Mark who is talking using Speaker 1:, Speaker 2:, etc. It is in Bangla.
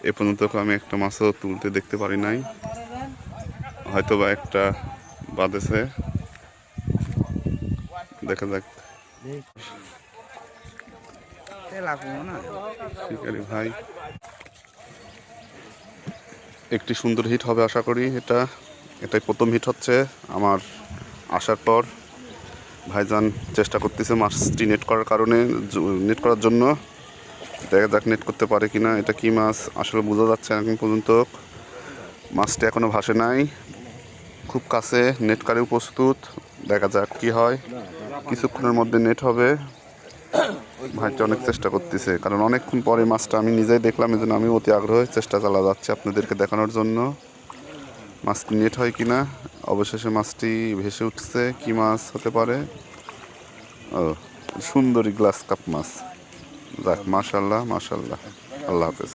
Speaker 1: এ পর্যন্ত আমি একটা মাছও তুলতে দেখতে পারি নাই, হয়তো বা একটা বাঁধেছে, দেখা যাক। শিকারি ভাই, একটি সুন্দর হিট হবে আশা করি। এটাই প্রথম হিট হচ্ছে আমার আসার পর। ভাইজান চেষ্টা করতেছে মাছটি নেট করার জন্য। দেখা যাক নেট করতে পারে কিনা। এটা কি মাছ আসলে বোঝা যাচ্ছে এখন পর্যন্ত। মাছটি এখনো ভাসে নাই, খুব কাছে, নেট কারেও প্রস্তুত। দেখা যাক কি হয়, কিছুক্ষণের মধ্যে নেট হবে। ভাইটা অনেক চেষ্টা করতেছে, কারণ অনেকক্ষণ পরে মাছটা আমি নিজেই দেখলাম, এই জন্য আমি অতি আগ্রহে চেষ্টা চালা যাচ্ছে আপনাদেরকে দেখানোর জন্য মাছটি নেট হয় কিনা। অবশেষে মাছটি ভেসে উঠছে। কি মাছ হতে পারে? ও, সুন্দরী গ্লাস কাপ মাছ। যাক, মাশাল্লাহ মাশাল্লাহ। আল্লাহ হাফেজ।